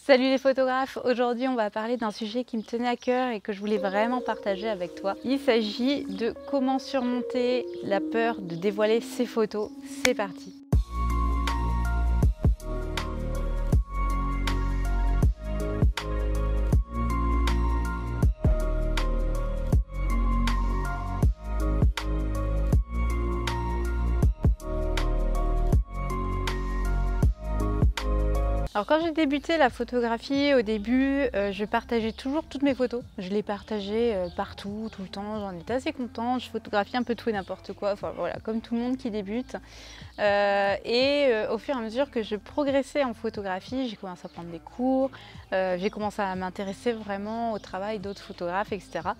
Salut les photographes, aujourd'hui on va parler d'un sujet qui me tenait à cœur et que je voulais vraiment partager avec toi. Il s'agit de comment surmonter la peur de dévoiler ses photos. C'est parti! Alors quand j'ai débuté la photographie, au début, je partageais toujours toutes mes photos. Je les partageais partout, tout le temps, j'en étais assez contente. Je photographiais un peu tout et n'importe quoi, enfin voilà, comme tout le monde qui débute. Au fur et à mesure que je progressais en photographie, j'ai commencé à prendre des cours, j'ai commencé à m'intéresser vraiment au travail d'autres photographes, etc.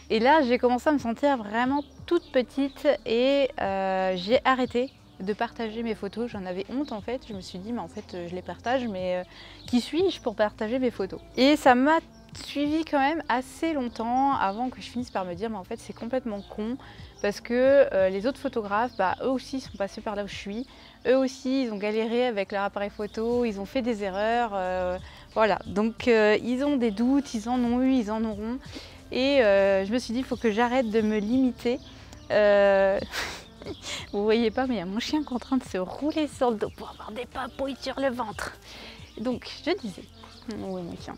Et là, j'ai commencé à me sentir vraiment toute petite et j'ai arrêté de partager mes photos. J'en avais honte en fait. Je me suis dit, mais en fait, je les partage, mais qui suis-je pour partager mes photos? Et ça m'a suivi quand même assez longtemps avant que je finisse par me dire, mais en fait, c'est complètement con parce que les autres photographes, eux aussi sont passés par là où je suis. Eux aussi, ils ont galéré avec leur appareil photo, ils ont fait des erreurs. Voilà, donc ils ont des doutes, ils en ont eu, ils en auront. Et je me suis dit, il faut que j'arrête de me limiter. Vous voyez pas, mais il y a mon chien qui est en train de se rouler sur le dos pour avoir des papouilles sur le ventre. Donc je disais, où est mon chien?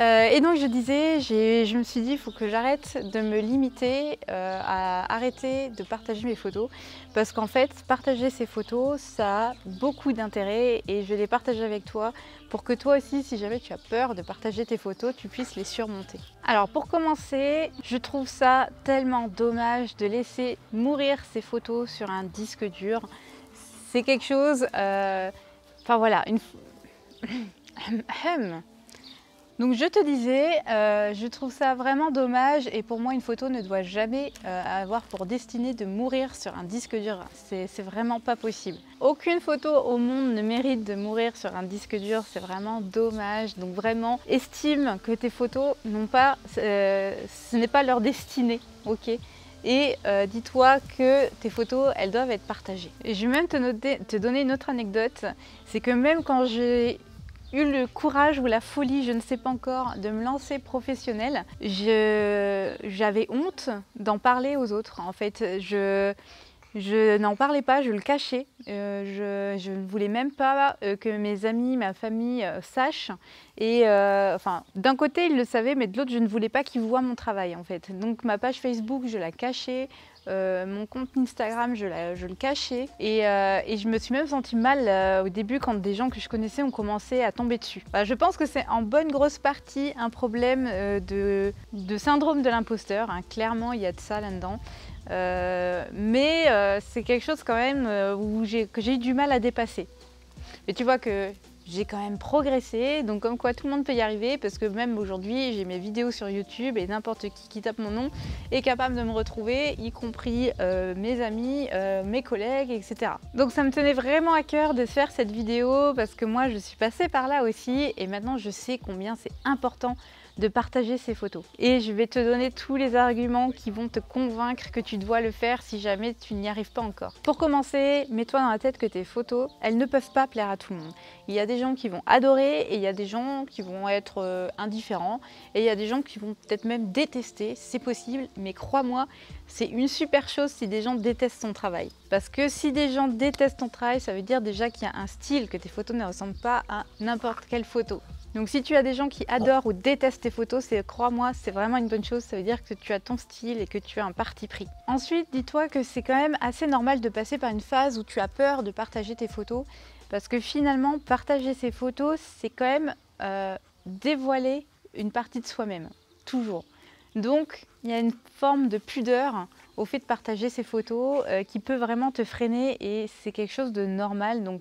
Et donc je disais, je me suis dit, il faut que j'arrête de me limiter à arrêter de partager mes photos. Parce qu'en fait, partager ces photos, ça a beaucoup d'intérêt et je vais les partager avec toi pour que toi aussi, si jamais tu as peur de partager tes photos, tu puisses les surmonter. Alors pour commencer, je trouve ça tellement dommage de laisser mourir ces photos sur un disque dur. C'est quelque chose... Enfin voilà, Donc je te disais, je trouve ça vraiment dommage et pour moi une photo ne doit jamais avoir pour destinée de mourir sur un disque dur. C'est vraiment pas possible. Aucune photo au monde ne mérite de mourir sur un disque dur, c'est vraiment dommage. Donc vraiment, estime que tes photos n'ont pas, ce n'est pas leur destinée, ok? Et dis-toi que tes photos, elles doivent être partagées. Et je vais même te donner une autre anecdote, c'est que même quand j'ai eu le courage ou la folie, je ne sais pas encore, de me lancer professionnelle, j'avais honte d'en parler aux autres. En fait, je n'en parlais pas, je le cachais. Je ne voulais même pas que mes amis, ma famille sachent. Et enfin, d'un côté, ils le savaient, mais de l'autre, je ne voulais pas qu'ils voient mon travail, en fait. Donc, ma page Facebook, je la cachais. Mon compte Instagram, je le cachais. Et je me suis même sentie mal au début quand des gens que je connaissais ont commencé à tomber dessus. Je pense que c'est en bonne grosse partie un problème de syndrome de l'imposteur. Hein. Clairement, il y a de ça là-dedans. Mais c'est quelque chose quand même que j'ai eu du mal à dépasser. Mais tu vois que j'ai quand même progressé, donc comme quoi tout le monde peut y arriver, parce que même aujourd'hui j'ai mes vidéos sur YouTube et n'importe qui tape mon nom est capable de me retrouver, y compris mes amis, mes collègues, etc. Donc ça me tenait vraiment à cœur de faire cette vidéo parce que moi je suis passée par là aussi et maintenant je sais combien c'est important de partager ces photos. Et je vais te donner tous les arguments qui vont te convaincre que tu dois le faire si jamais tu n'y arrives pas encore. Pour commencer, mets-toi dans la tête que tes photos, elles ne peuvent pas plaire à tout le monde. Il y a des gens qui vont adorer et il y a des gens qui vont être indifférents et il y a des gens qui vont peut-être même détester, c'est possible, mais crois-moi, c'est une super chose si des gens détestent ton travail. Parce que si des gens détestent ton travail, ça veut dire déjà qu'il y a un style, que tes photos ne ressemblent pas à n'importe quelle photo. Donc si tu as des gens qui adorent ou détestent tes photos, crois-moi, c'est vraiment une bonne chose, ça veut dire que tu as ton style et que tu as un parti pris. Ensuite, dis-toi que c'est quand même assez normal de passer par une phase où tu as peur de partager tes photos, parce que finalement, partager ses photos, c'est quand même dévoiler une partie de soi-même, toujours. Donc, il y a une forme de pudeur au fait de partager ses photos qui peut vraiment te freiner et c'est quelque chose de normal, donc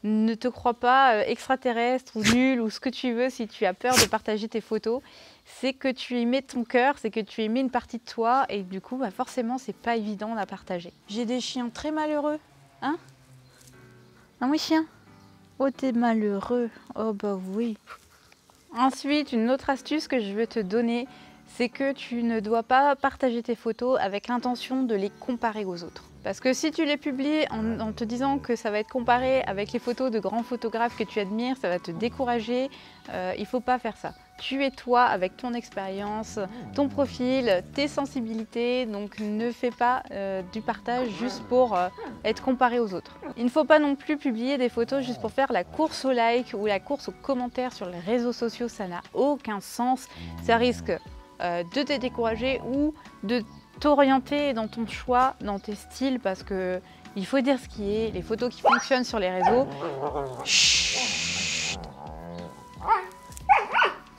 ne te crois pas extraterrestre ou nul ou ce que tu veux si tu as peur de partager tes photos. C'est que tu y mets ton cœur, c'est que tu y mets une partie de toi et du coup, forcément, c'est pas évident à partager. J'ai des chiens très malheureux, hein? Ah oui, chien? Oh, t'es malheureux. Oh bah oui. Ensuite, une autre astuce que je veux te donner, c'est que tu ne dois pas partager tes photos avec l'intention de les comparer aux autres. Parce que si tu les publies en te disant que ça va être comparé avec les photos de grands photographes que tu admires, ça va te décourager. Il ne faut pas faire ça. Tu es toi avec ton expérience, ton profil, tes sensibilités, donc ne fais pas du partage juste pour être comparé aux autres. Il ne faut pas non plus publier des photos juste pour faire la course au like ou la course aux commentaires sur les réseaux sociaux, ça n'a aucun sens. Ça risque de te décourager ou de t'orienter dans ton choix, dans tes styles, parce que il faut dire ce qui est, les photos qui fonctionnent sur les réseaux. Chut.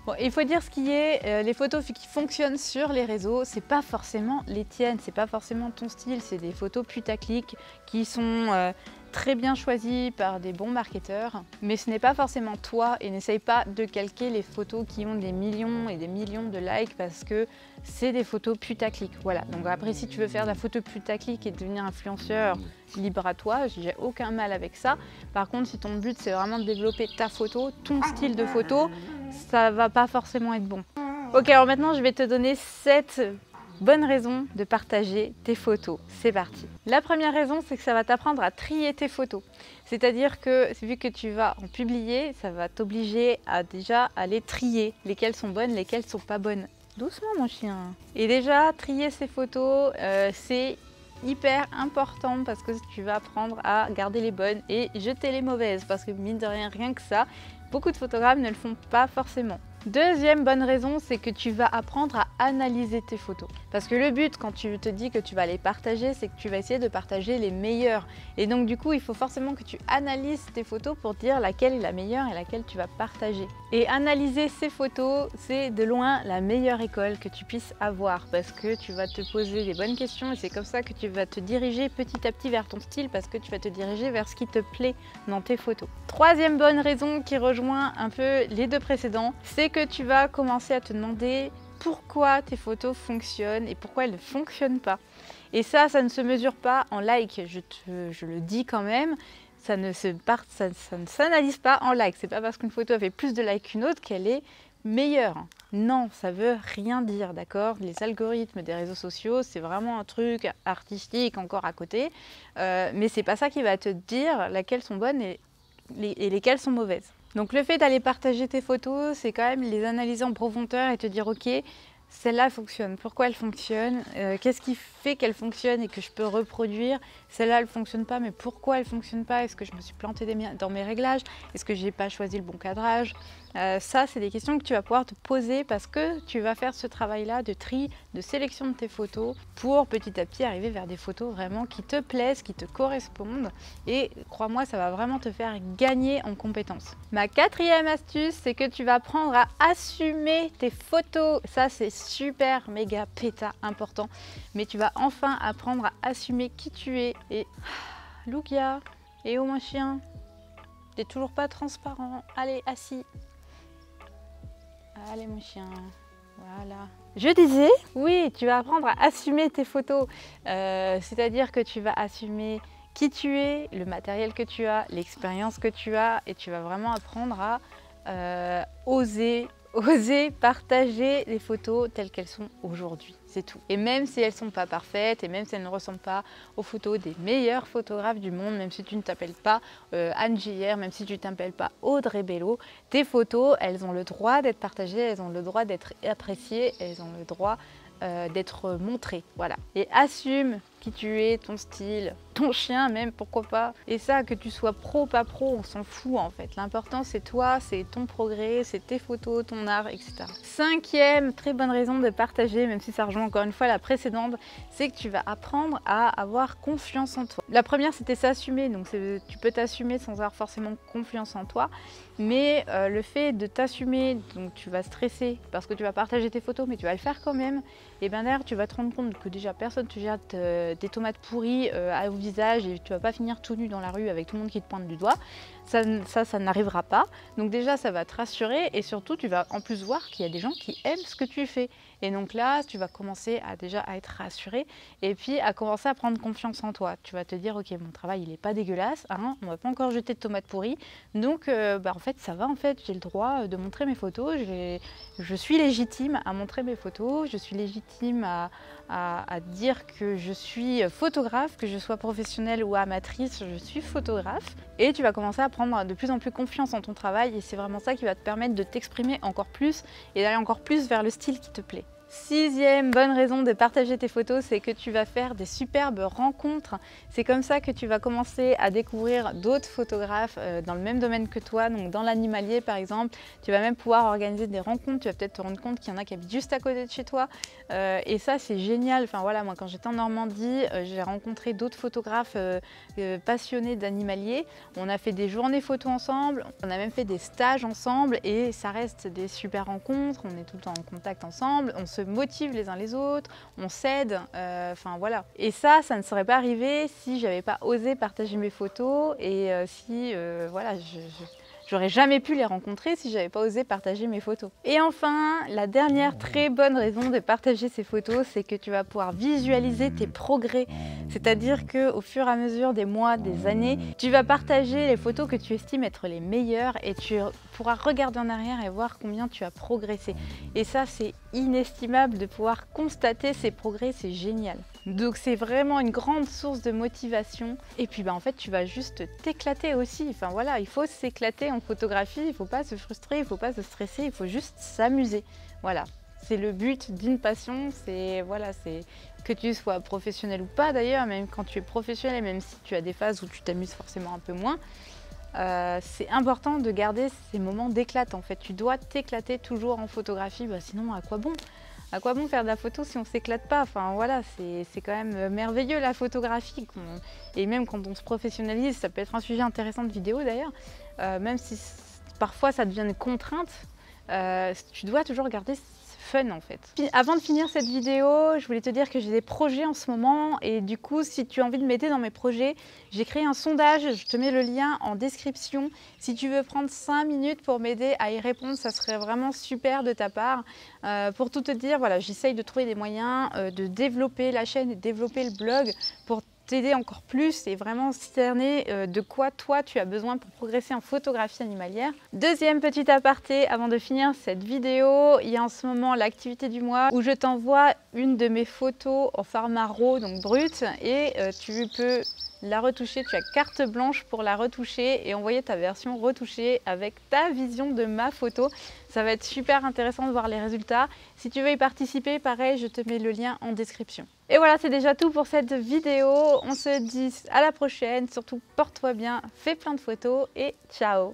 Bon, il faut dire ce qui est, les photos qui fonctionnent sur les réseaux, c'est pas forcément les tiennes, c'est pas forcément ton style, c'est des photos putaclic qui sont très bien choisies par des bons marketeurs, mais ce n'est pas forcément toi et n'essaye pas de calquer les photos qui ont des millions et des millions de likes parce que c'est des photos putaclic. Voilà, donc après si tu veux faire de la photo putaclic et devenir influenceur, libre à toi, j'ai aucun mal avec ça. Par contre, si ton but c'est vraiment de développer ta photo, ton style de photo, ça va pas forcément être bon. Ok, alors maintenant je vais te donner 7 bonnes raisons de partager tes photos. C'est parti. La première raison, c'est que ça va t'apprendre à trier tes photos. C'est-à-dire que vu que tu vas en publier, ça va t'obliger à déjà les trier, lesquelles sont bonnes, lesquelles sont pas bonnes. Doucement mon chien. Et déjà, trier ces photos, c'est hyper important parce que tu vas apprendre à garder les bonnes et jeter les mauvaises parce que mine de rien, rien que ça, beaucoup de photographes ne le font pas forcément. Deuxième bonne raison, c'est que tu vas apprendre à analyser tes photos. Parce que le but, quand tu te dis que tu vas les partager, c'est que tu vas essayer de partager les meilleures. Et donc du coup, il faut forcément que tu analyses tes photos pour dire laquelle est la meilleure et laquelle tu vas partager. Et analyser ces photos, c'est de loin la meilleure école que tu puisses avoir. Parce que tu vas te poser des bonnes questions et c'est comme ça que tu vas te diriger petit à petit vers ton style parce que tu vas te diriger vers ce qui te plaît dans tes photos. Troisième bonne raison qui rejoint un peu les deux précédents, c'est que tu vas commencer à te demander pourquoi tes photos fonctionnent et pourquoi elles ne fonctionnent pas. Et ça ne se mesure pas en like, je le dis quand même, ça ne s'analyse pas en like. C'est pas parce qu'une photo a fait plus de likes qu'une autre qu'elle est meilleure. Non, ça veut rien dire, d'accord? Les algorithmes des réseaux sociaux, c'est vraiment un truc artistique encore à côté, mais c'est pas ça qui va te dire laquelle sont bonnes et lesquelles sont mauvaises. Donc le fait d'aller partager tes photos, c'est quand même les analyser en profondeur et te dire ok, celle-là fonctionne, pourquoi elle fonctionne, qu'est-ce qui fait qu'elle fonctionne et que je peux reproduire, celle-là elle fonctionne pas mais pourquoi elle fonctionne pas, est-ce que je me suis plantée dans mes réglages, est-ce que j'ai pas choisi le bon cadrage, ça c'est des questions que tu vas pouvoir te poser parce que tu vas faire ce travail-là de tri, de sélection de tes photos pour petit à petit arriver vers des photos vraiment qui te plaisent, qui te correspondent et crois-moi ça va vraiment te faire gagner en compétences. Ma quatrième astuce, c'est que tu vas apprendre à assumer tes photos, ça c'est super méga péta important, mais tu vas enfin apprendre à assumer qui tu es et Lugia, et oh mon chien, t'es toujours pas transparent, allez assis. Allez mon chien, voilà. Je disais, oui, tu vas apprendre à assumer tes photos, c'est-à-dire que tu vas assumer qui tu es, le matériel que tu as, l'expérience que tu as et tu vas vraiment apprendre à oser partager les photos telles qu'elles sont aujourd'hui, c'est tout. Et même si elles ne sont pas parfaites et même si elles ne ressemblent pas aux photos des meilleurs photographes du monde, même si tu ne t'appelles pas Anne Gillère, même si tu ne t'appelles pas Audrey Bello, tes photos, elles ont le droit d'être partagées, elles ont le droit d'être appréciées, elles ont le droit d'être montrées, voilà. Et assume qui tu es, ton style, ton chien même, pourquoi pas. Et ça, que tu sois pro, pas pro, on s'en fout en fait. L'important c'est toi, c'est ton progrès, c'est tes photos, ton art, etc. Cinquième très bonne raison de partager, même si ça rejoint encore une fois la précédente, c'est que tu vas apprendre à avoir confiance en toi. La première c'était s'assumer, donc tu peux t'assumer sans avoir forcément confiance en toi, mais le fait de t'assumer, donc tu vas stresser parce que tu vas partager tes photos, mais tu vas le faire quand même, et bien derrière tu vas te rendre compte que déjà personne te jette des tomates pourries au visage et tu vas pas finir tout nu dans la rue avec tout le monde qui te pointe du doigt. Ça n'arrivera pas. Donc déjà, ça va te rassurer et surtout, tu vas en plus voir qu'il y a des gens qui aiment ce que tu fais. Et donc là, tu vas commencer déjà à être rassuré et puis à commencer à prendre confiance en toi. Tu vas te dire, ok, mon travail, il n'est pas dégueulasse, hein, on ne va pas encore jeter de tomates pourries. Donc, en fait, ça va, en fait, j'ai le droit de montrer mes photos. Je suis légitime à montrer mes photos. Je suis légitime à dire que je suis photographe, que je sois professionnelle ou amatrice, je suis photographe. Et tu vas commencer à prendre de plus en plus confiance en ton travail et c'est vraiment ça qui va te permettre de t'exprimer encore plus et d'aller encore plus vers le style qui te plaît. Sixième bonne raison de partager tes photos, c'est que tu vas faire des superbes rencontres. C'est comme ça que tu vas commencer à découvrir d'autres photographes dans le même domaine que toi, donc dans l'animalier par exemple. Tu vas même pouvoir organiser des rencontres, tu vas peut-être te rendre compte qu'il y en a qui habitent juste à côté de chez toi. Et ça c'est génial. Enfin voilà, moi quand j'étais en Normandie, j'ai rencontré d'autres photographes passionnés d'animalier. On a fait des journées photos ensemble, on a même fait des stages ensemble et ça reste des super rencontres. On est tout le temps en contact ensemble, on se motive les uns les autres, on s'aide, enfin voilà. Et ça ne serait pas arrivé si j'avais pas osé partager mes photos et si voilà, j'aurais jamais pu les rencontrer si j'avais pas osé partager mes photos. Et enfin, la dernière très bonne raison de partager ces photos, c'est que tu vas pouvoir visualiser tes progrès. C'est-à-dire qu'au fur et à mesure des mois, des années, tu vas partager les photos que tu estimes être les meilleures et tu pourras regarder en arrière et voir combien tu as progressé. Et ça, c'est inestimable de pouvoir constater ces progrès, c'est génial. Donc c'est vraiment une grande source de motivation. Et puis en fait, tu vas juste t'éclater aussi. Enfin voilà, il faut s'éclater en photographie, il ne faut pas se frustrer, il ne faut pas se stresser, il faut juste s'amuser. Voilà, c'est le but d'une passion, c'est voilà, c'est que tu sois professionnel ou pas d'ailleurs, même quand tu es professionnel, même si tu as des phases où tu t'amuses forcément un peu moins, c'est important de garder ces moments d'éclate en fait. Tu dois t'éclater toujours en photographie, sinon à quoi bon? À quoi bon faire de la photo si on ne s'éclate pas? Enfin voilà, c'est quand même merveilleux la photographie. Et même quand on se professionnalise, ça peut être un sujet intéressant de vidéo d'ailleurs, même si parfois ça devient une contrainte, tu dois toujours garder fun en fait. Puis, avant de finir cette vidéo, je voulais te dire que j'ai des projets en ce moment et du coup si tu as envie de m'aider dans mes projets, j'ai créé un sondage, je te mets le lien en description. Si tu veux prendre 5 minutes pour m'aider à y répondre, ça serait vraiment super de ta part. Pour tout te dire, voilà, j'essaye de trouver des moyens de développer la chaîne et de développer le blog pour t'aider encore plus et vraiment cerner de quoi toi tu as besoin pour progresser en photographie animalière. Deuxième petit aparté avant de finir cette vidéo, il y a en ce moment l'activité du mois où je t'envoie une de mes photos en format RAW, donc brut, et tu peux la retoucher, tu as carte blanche pour la retoucher et envoyer ta version retouchée avec ta vision de ma photo. Ça va être super intéressant de voir les résultats. Si tu veux y participer, pareil, je te mets le lien en description. Et voilà, c'est déjà tout pour cette vidéo. On se dit à la prochaine. Surtout, porte-toi bien, fais plein de photos et ciao!